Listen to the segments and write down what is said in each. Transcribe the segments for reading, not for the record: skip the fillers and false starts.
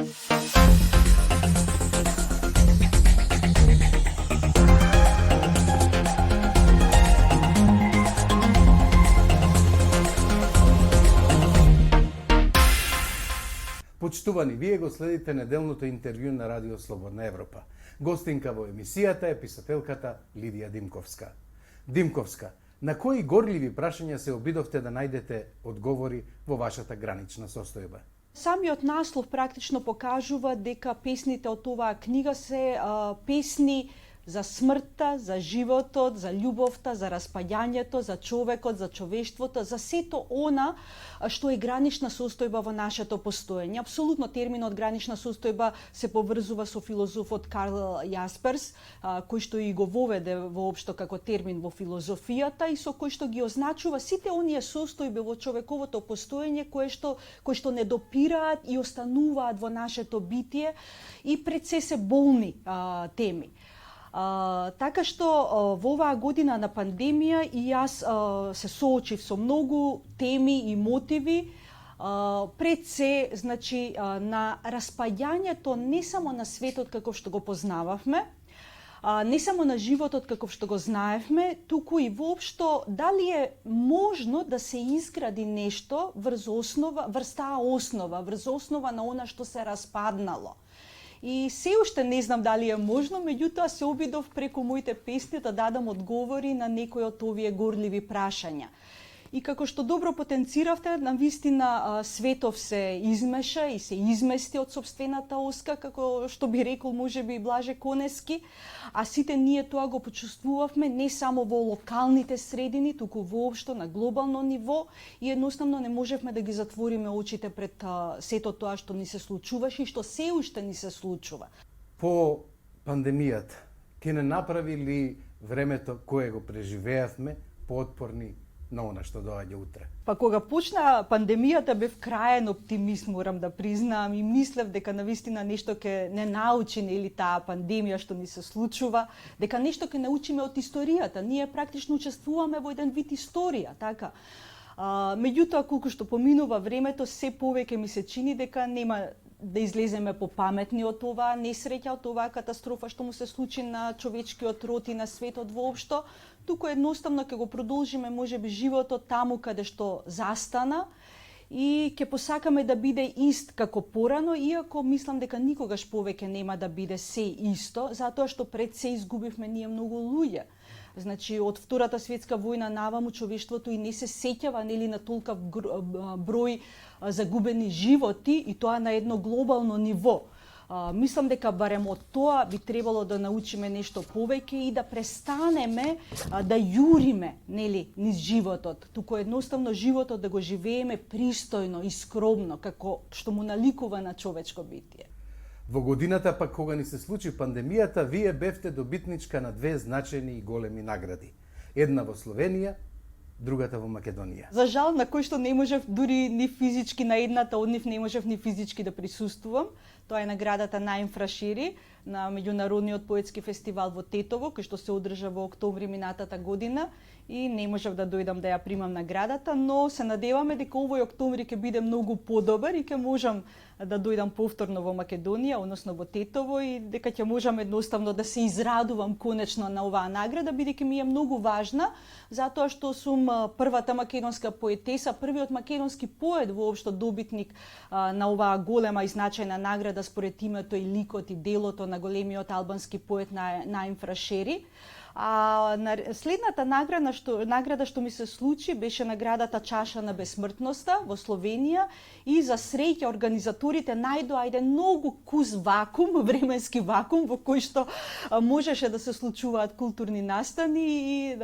Почитувани, вие го следите неделното интервју на Радио Слободна Европа. Гостинка во емисијата е писателката Лидија Димковска. Димковска, на кои горливи прашања се обидовте да најдете одговори во вашата гранична состојба? Самиот наслов практично покажува дека песните од оваа книга се песни за смртта, за животот, за љубовта, за распаѓањето, за човекот, за човештвото, за сето она што е гранична состојба во нашето постоење. Апсолутно терминот гранична состојба се поврзува со филозофот Карл Јасперс, кој што и го воведе воопшто како термин во филозофијата и со кој што ги означува сите оние состојби во човековото постоење кои што не допираат и остануваат во нашето битие и пред се болни теми. Така што во оваа година на пандемија и јас се соочив со многу теми и мотиви, пред се, значи, на распаѓањето не само на светот каков што го познававме, не само на животот каков што го знаевме, туку и воопшто дали е можно да се изгради нешто врз таа основа, врз основа на она што се распаднало. И се уште не знам дали е можно, меѓутоа се обидов преку моите песни да дадам одговори на некои од овие горливи прашања. И како што добро потенциравте, навистина светов се измеша и се измести од сопствената оска, како што би рекол можеби Блаже Конески, а сите ние тоа го почувствувавме не само во локалните средини, туку воопшто на глобално ниво и едноставно не можевме да ги затвориме очите пред сето тоа што ни се случуваше и што се уште ни се случува. По пандемијата, ќе не направи ли времето кое го преживеавме поотпорни на она што доаѓа утре? Па кога почна пандемијата бев краен оптимист, морам да признаам, и мислев дека навистина нешто ќе не научи или таа пандемија што ни се случува, дека нешто ќе научиме од историјата. Ние практично учествуваме во еден вид историја, така. Меѓутоа, колку што поминува времето, се повеќе ми се чини дека нема да излеземе попаметни од оваа несреќа, од оваа катастрофа што му се случи на човечкиот род и на светот воопшто, туку едноставно ќе го продолжиме можеби животот таму каде што застана и ќе посакаме да биде ист како порано, иако мислам дека никогаш повеќе нема да биде се исто, затоа што пред се изгубивме ние многу луѓе. Значи, од Втората светска војна наваму човештвото и не се сеќава нели на толкав број загубени животи и тоа на едно глобално ниво. Мислам дека барем од тоа би требало да научиме нешто повеќе и да престанеме да јуриме нели низ животот, туку едноставно животот да го живееме пристојно и скромно како што му наликува на човечко битие. Во годината пак кога ни се случи пандемијата, вие бевте добитничка на две значајни и големи награди. Една во Словенија, другата во Македонија. За жал, на кој што не можев дури ни физички на едната од нив не можев ни физички да присуствувам. Тоа е наградата на Инфрашири на меѓународниот поетски фестивал во Тетово, кој што се одржа во октомври минатата година и не можев да дојдам да ја примам наградата, но се надеваме дека овој октомври ќе биде многу подобар и ќе можам да дојдам повторно во Македонија, односно во Тетово и дека ќе можам едноставно да се израдувам конечно на оваа награда, бидејќи ми е многу важна, затоа што сум првата македонска поетеса, првиот македонски поет воопшто добитник на оваа голема и значајна награда според името и ликот и делото на големиот албански поет Наим Фрашери. Следната награда што ми се случи беше наградата Чаша на бесмртноста во Словенија и за среќа организаторите најдоа еден многу кус вакуум, временски вакуум во кој што можеше да се случуваат културни настани и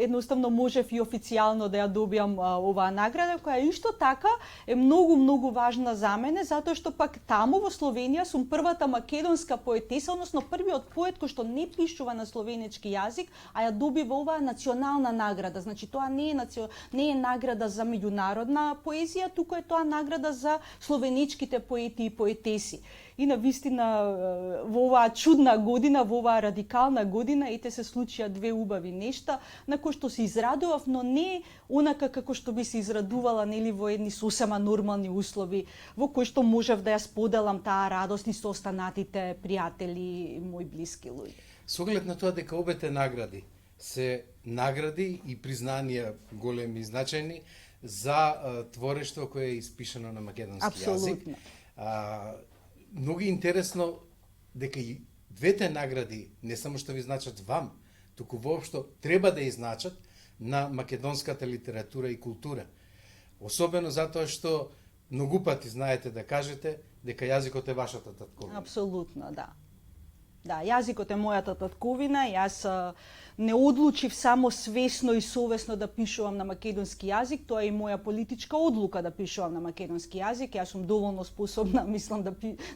едноставно можев и официјално да ја добијам оваа награда, која исто така е многу важна за мене, затоа што пак таму во Словенија сум првата македонска поетеса, односно првиот поет кој што не пишува на словенички јазик, а ја доби во оваа национална награда. Значи тоа не е награда за меѓународна поезија, туку е тоа награда за словеничките поети и поетеси. И на вистина во оваа чудна година, во оваа радикална година, ете се случија две убави нешта на кои што се израдував, но не онака како што би се израдувала нели во едни сосема нормални услови, во кои што можев да ја споделам таа радост и со останатите пријатели и мои блиски луѓе. Со оглед на тоа дека обете награди се награди и признанија големи и значајни за творештво кое е испишано на македонски јазик. Многу интересно дека и двете награди не само што ви значат вам, туку воопшто треба да изначат на македонската литература и култура. Особено затоа што многу пати знаете да кажете дека јазикот е вашата татковина. Апсолутно, да. Да, јазикот е мојата татковина, јас не одлучив само свесно и совесно да пишувам на македонски јазик, тоа е и моја политичка одлука да пишувам на македонски јазик. Јас сум доволно способна, мислам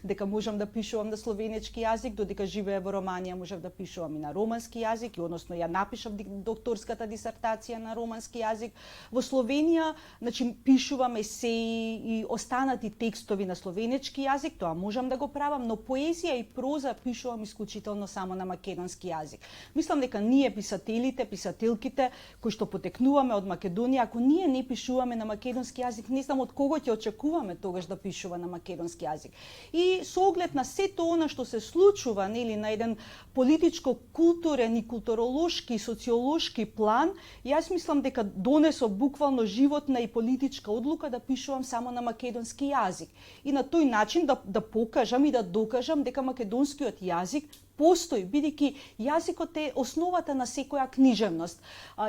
дека можам да пишувам на словенечки јазик, додека живеев во Романија можев да пишувам и на романски јазик, и односно ја напишав докторската дисертација на романски јазик. Во Словенија, значи пишувам есеи и останати текстови на словенечки јазик, тоа можам да го правам, но поезија и проза пишувам исклучително само на македонски јазик. Мислам дека ние писателите, писателките кои што потекнуваме од Македонија, ако ние не пишуваме на македонски јазик, не знам од кого ќе очекуваме тогаш да пишува на македонски јазик. И со оглед на сето она што се случува, нели, на еден политичко-културен и културолошки и социолошки план, јас мислам дека донесов буквално животна и политичка одлука да пишувам само на македонски јазик. И на тој начин да покажам и да докажам дека македонскиот јазик постои, бидејќи јазикот е основата на секоја книжевност.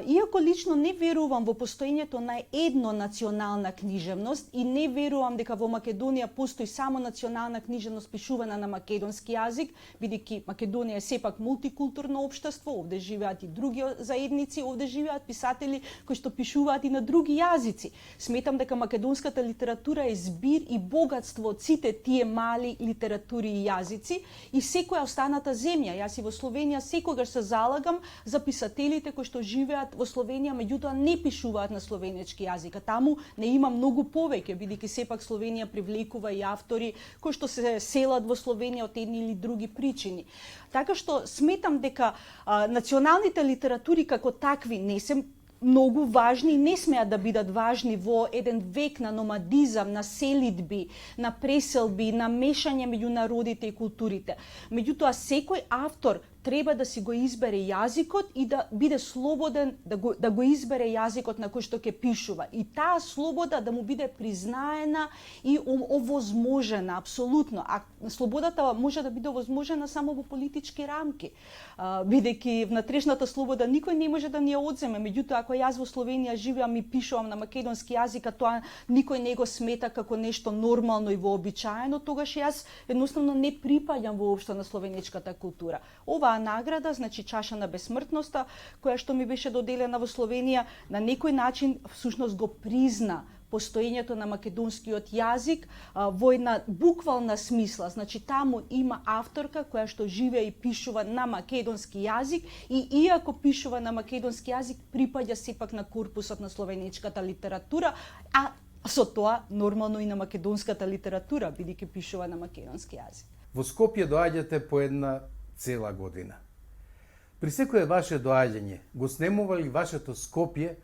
Иако лично не верувам во постоењето на едно национална книжевност и не верувам дека во Македонија постои само национална книжевност пишувана на македонски јазик, бидејќи Македонија е сепак мултикултурно општество, овде живеат и други заедници, овде живеат писатели кои што пишуваат и на други јазици. Сметам дека македонската литература е збир и богатство од сите тие мали литератури и јазици и секоја останата земја. Јас и во Словенија секогаш се залагам за писателите кои што живеат во Словенија, меѓутоа не пишуваат на словенечки јазик, а таму не има многу повеќе, бидејќи сепак Словенија привлекува и автори кои што се селат во Словенија од едни или други причини. Така што сметам дека националните литератури како такви не се многу важни и не смеат да бидат важни во еден век на номадизам, на селидби, на преселби, на мешање меѓу народите и културите. Меѓутоа, секој автор треба да си го избере јазикот и да биде слободен да го избере јазикот на кој што ќе пишува. И таа слобода да му биде признаена и овозможена, апсолутно. А слободата може да биде овозможена само во политички рамки. Бидејќи внатрешната слобода никој не може да ни ја одземе. Меѓутоа, ако јас во Словенија живеам и пишувам на македонски јазик, а тоа никој не го смета како нешто нормално и вообичаено, тогаш јас едноставно не припаѓам воопшто на словенечката култура. Оваа награда, значи чаша на бесмртноста, која што ми беше доделена во Словенија, на некој начин всушност го призна постоењето на македонскиот јазик во една буквална смисла. Значи таму има авторка која што живее и пишува на македонски јазик и иако пишува на македонски јазик, припаѓа сепак на корпусот на словенечката литература, а со тоа нормално и на македонската литература, бидејќи пишува на македонски јазик. Во Скопје доаѓате по една цела година. При секое ваше доаѓање, го снемува ли вашето Скопје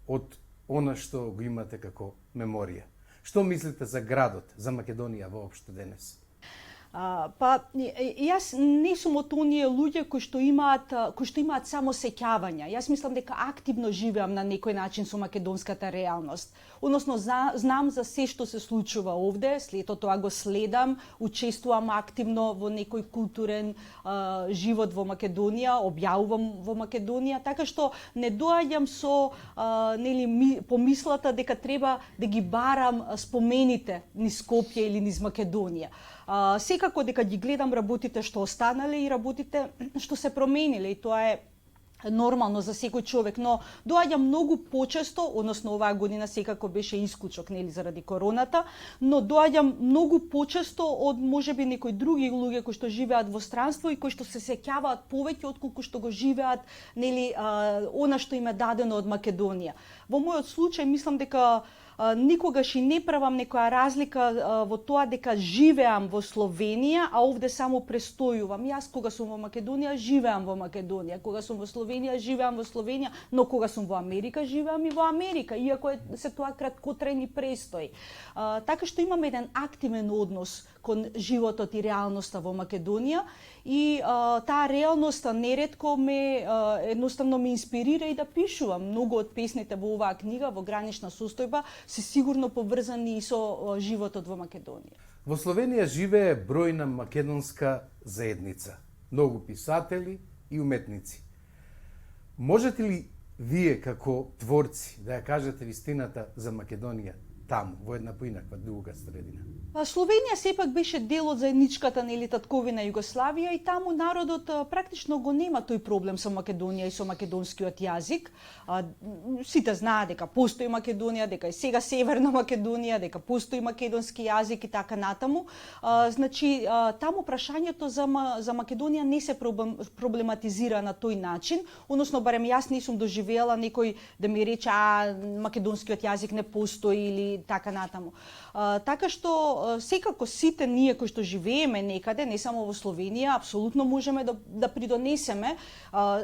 од она што го имате како меморија? Што мислите за градот, за Македонија воопшто денес? Јас не сум од оние луѓе кои што имаат само сеќавања. Јас мислам дека активно живеам на некој начин со македонската реалност. Односно, знам за се што се случува овде, след тоа го следам, учествувам активно во некој културен живот во Македонија, објавувам во Македонија, така што не доаѓам со помислата дека треба да ги барам спомените низ Скопје или низ Македонија. Секако дека ги гледам работите што останале и работите што се промениле, и тоа е нормално за секој човек, но доаѓа многу почесто, односно оваа година секако беше исклучок, нели, заради короната, но доаѓа многу почесто од можеби некои други луѓе кои што живеат во странство и кои што се сеќаваат повеќе отколку што го живеат, нели, она што им е дадено од Македонија. Во мојот случај мислам дека никогаш и не правам некоја разлика во тоа дека живеам во Словенија, а овде само престојувам. Јас кога сум во Македонија, живеам во Македонија, кога сум во Словенија, живеам во Словенија, но кога сум во Америка, живеам и во Америка, иако се тоа краткотрајни престои. Така што имам еден активен однос кон животот и реалноста во Македонија и таа реалноста неретко едноставно ме инспирира и да пишувам. Многу од песните во оваа книга, во Гранична состојба, се сигурно поврзани и со животот во Македонија. Во Словенија живее бројна македонска заедница, многу писатели и уметници. Можете ли вие како творци да ја кажете вистината за Македонија таму, во една поинаква друга средина? Словенија сепак беше дел од заедничката, нели, татковина Југославија и таму народот практично го нема тој проблем со Македонија и со македонскиот јазик. Сите знаат дека постои Македонија, дека е сега Северна Македонија, дека постои македонски јазик и така натаму. Значи, таму прашањето за Македонија не се проблематизира на тој начин, односно барем јас не сум доживеала некој да ми рече македонскиот јазик не постои или така натаму. Така што секако сите ние кои што живееме некаде, не само во Словенија, апсолутно можеме да придонесеме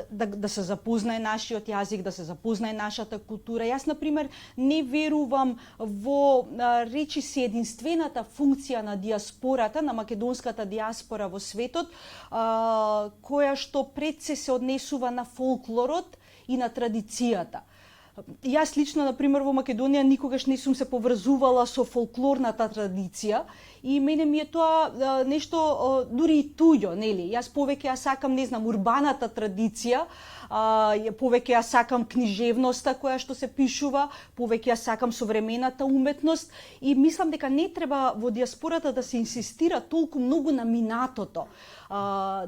да се запознае нашиот јазик, да се запознае нашата култура. Јас, например, не верувам во речиси единствената функција на диаспората, на македонската диаспора во светот, која што пред се однесува на фолклорот и на традицијата. Јас лично, например, во Македонија никогаш не сум се поврзувала со фолклорната традиција и мене ми е тоа нешто дури и туѓо, нели? Јас повеќе ја сакам, не знам, урбаната традиција, повеќе ја сакам книжевноста која што се пишува, повеќе ја сакам современата уметност и мислам дека не треба во диаспората да се инсистира толку многу на минатото.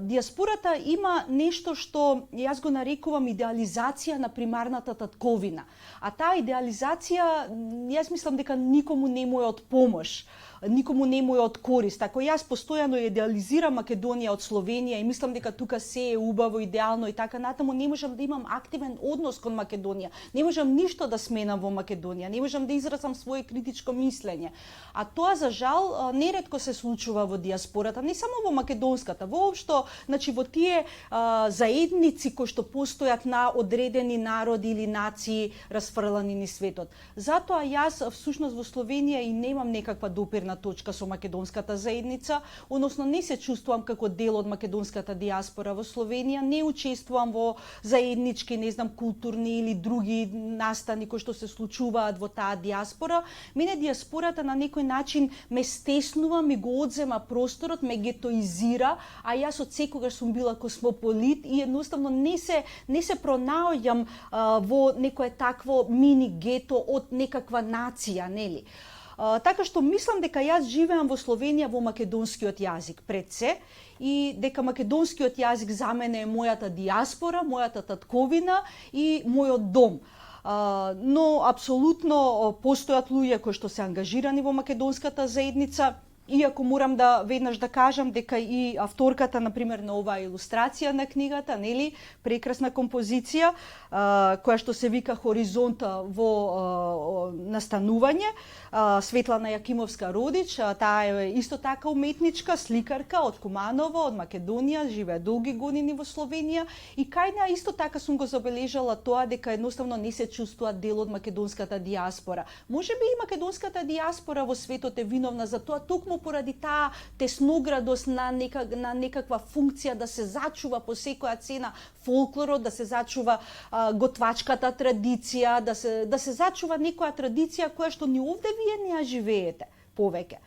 Диаспората има нешто што јас го нарекувам идеализација на примарната татковина. А таа идеализација, јас мислам дека никому не му е од помош, никому не му е од корист. Ако јас постојано идеализирам Македонија од Словенија и мислам дека тука се е убаво, идеално и така натаму, не можам да имам активен однос кон Македонија. Не можам ништо да сменам во Македонија, не можам да изразам свое критичко мислење. А тоа, за жал, неретко се случува во диаспората, не само во македонската, воопшто, значи во тие заедници кои што постојат на одредени народи или нации расфрлани низ светот. Затоа јас всушност во Словенија и немам некаква допирна точка со македонската заедница, односно не се чувствувам како дел од македонската диаспора во Словенија, не учествувам во заеднички, не знам, културни или други настани кои што се случуваат во таа диаспора. Мене диаспората на некој начин ме стеснува, ми го одзема просторот, ме гетоизира, а јас од секогаш сум била космополит и едноставно не се пронаоѓам во некое такво мини гето од некаква нација, нели? Така што мислам дека јас живеам во Словенија во македонскиот јазик пред се и дека македонскиот јазик за мене е мојата диаспора, мојата татковина и мојот дом. Но апсолутно постојат луѓе кои што се ангажирани во македонската заедница. Иако морам да веднаш да кажам дека и авторката, например, на оваа илустрација на книгата, нели, прекрасна композиција, која што се вика Хоризонт во настанување, Светлана Јакимовска Родич, таа е исто така уметничка, сликарка од Куманово, од Македонија, живее долги години во Словенија и кај неа исто така сум го забележала тоа дека едноставно не се чувствува дел од македонската диаспора. Можеби и македонската диаспора во светот е виновна за тоа, токму поради таа тесноградост на некаква функција да се зачува по секоја цена фолклорот, да се зачува готвачката традиција, да се зачува некоја традиција која што ни овде вие не ја живеете повеќе.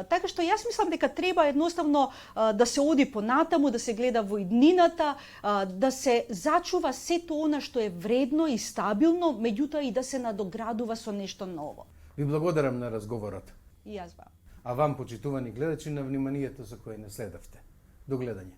Така што јас мислам дека треба едноставно да се оди понатаму, да се гледа во иднината, да се зачува сето она што е вредно и стабилно, меѓутоа и да се надоградува со нешто ново. Ви благодарам на разговорот. И јас вам. А вам, почитувани гледачи, на вниманието за кое не следавте. До гледање.